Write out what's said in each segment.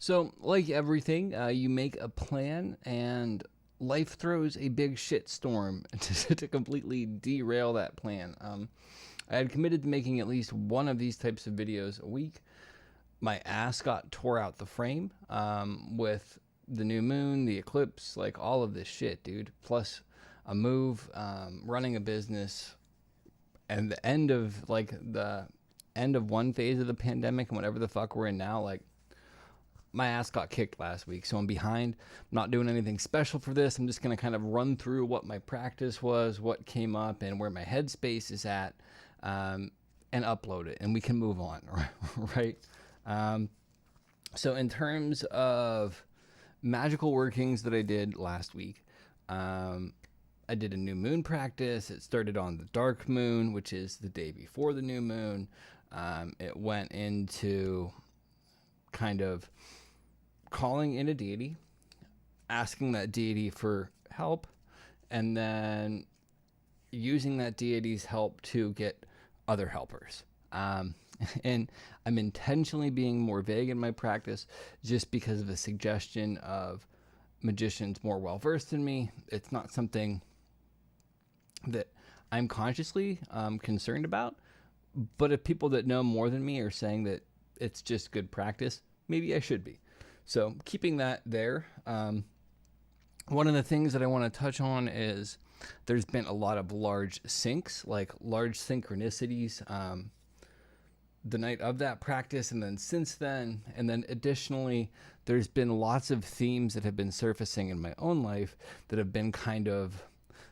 So, like everything, you make a plan and life throws a big shit storm to completely derail that plan. I had committed to making at least one of these types of videos a week. My ass got tore out the frame with the new moon, the eclipse, like all of this shit, dude. Plus a move, running a business, and the end of one phase of the pandemic and whatever the fuck we're in now, like my ass got kicked last week, so I'm behind. I'm not doing anything special for this. I'm just going to kind of run through what my practice was, what came up, and where my headspace is at, and upload it, and we can move on, right? So in terms of magical workings that I did last week, I did a new moon practice. It started on the dark moon, which is the day before the new moon. It went into kind of calling in a deity, asking that deity for help, and then using that deity's help to get other helpers. And I'm intentionally being more vague in my practice just because of a suggestion of magicians more well-versed than me. It's not something that I'm consciously concerned about, but if people that know more than me are saying that it's just good practice, maybe I should be. So keeping that there. One of the things that I want to touch on is there's been a lot of large syncs, like large synchronicities, the night of that practice and then since then. And then additionally, there's been lots of themes that have been surfacing in my own life that have been kind of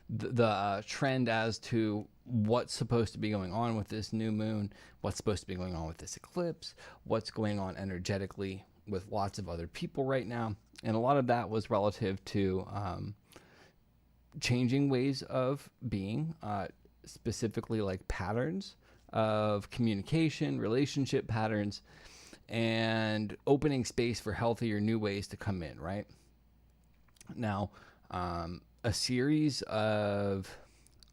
the trend as to what's supposed to be going on with this new moon, what's supposed to be going on with this eclipse, what's going on energetically with lots of other people right now. And a lot of that was relative to changing ways of being, specifically like patterns of communication, relationship patterns, and opening space for healthier new ways to come in, right? Now, a series of,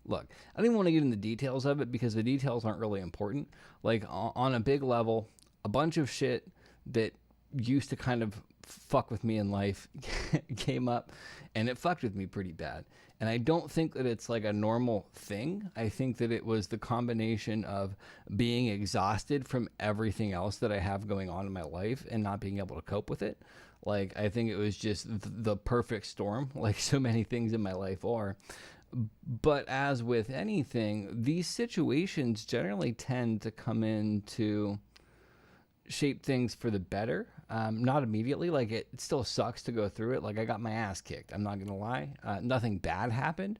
look, I don't even want to get into the details of it because the details aren't really important. Like on a big level, a bunch of shit that used to kind of fuck with me in life came up, and it fucked with me pretty bad. And I don't think that it's like a normal thing. I think that it was the combination of being exhausted from everything else that I have going on in my life and not being able to cope with it. Like, I think it was just the perfect storm, like so many things in my life are. But as with anything, these situations generally tend to come in to shape things for the better. Not immediately. Like, it still sucks to go through it. Like, I got my ass kicked. I'm not going to lie. Nothing bad happened.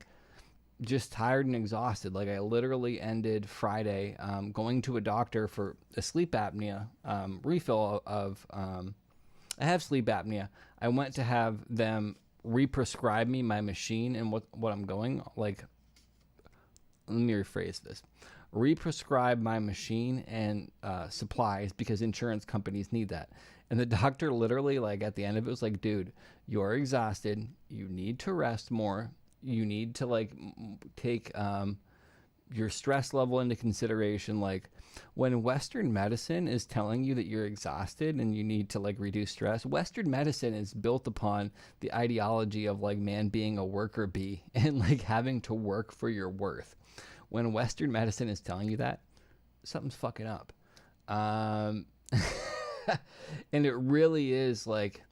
Just tired and exhausted. Like, I literally ended Friday going to a doctor for a sleep apnea refill of... I have sleep apnea. I went to have them re-prescribe me my machine and what I'm going, like, let me rephrase this. Re-prescribe my machine and supplies because insurance companies need that. And the doctor literally, like, at the end of it was like, dude, you're exhausted. You need to rest more. You need to, like, take your stress level into consideration. Like, when Western medicine is telling you that you're exhausted and you need to, like, reduce stress, Western medicine is built upon the ideology of, like, man being a worker bee and, like, having to work for your worth. When Western medicine is telling you that, something's fucking up. And it really is, like,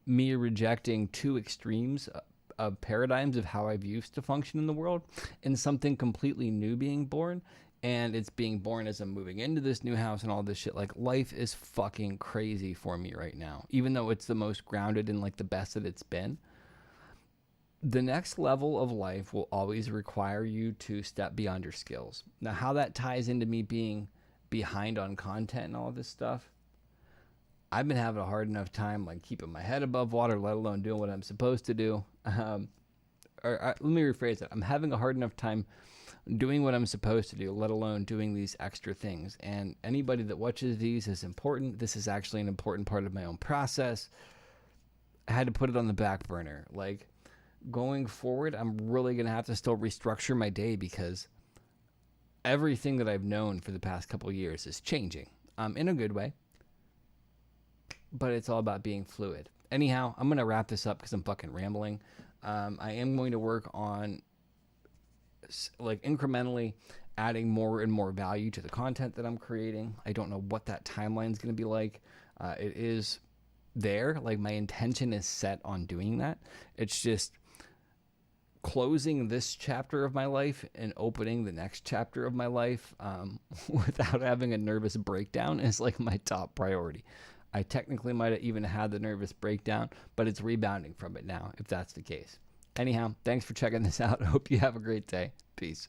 me rejecting two extremes of paradigms of how I've used to function in the world and something completely new being born. And it's being born as I'm moving into this new house and all this shit. Like, life is fucking crazy for me right now, even though it's the most grounded and, like, the best that it's been. The next level of life will always require you to step beyond your skills. Now, how that ties into me being behind on content and all this stuff, I've been having a hard enough time, like, keeping my head above water, let alone doing what I'm supposed to do. Let me rephrase that. I'm having a hard enough time doing what I'm supposed to do, let alone doing these extra things. And anybody that watches these is important. This is actually an important part of my own process. I had to put it on the back burner. Like, going forward, I'm really going to have to still restructure my day because everything that I've known for the past couple of years is changing, in a good way. but it's all about being fluid. Anyhow, I'm going to wrap this up because I'm fucking rambling. I am going to work on like incrementally adding more and more value to the content that I'm creating. I don't know what that timeline is going to be like. It is there. Like my intention is set on doing that. It's just closing this chapter of my life and opening the next chapter of my life without having a nervous breakdown is like my top priority. I technically might have even had the nervous breakdown, but it's rebounding from it now, if that's the case. Anyhow, thanks for checking this out. I hope you have a great day. Peace.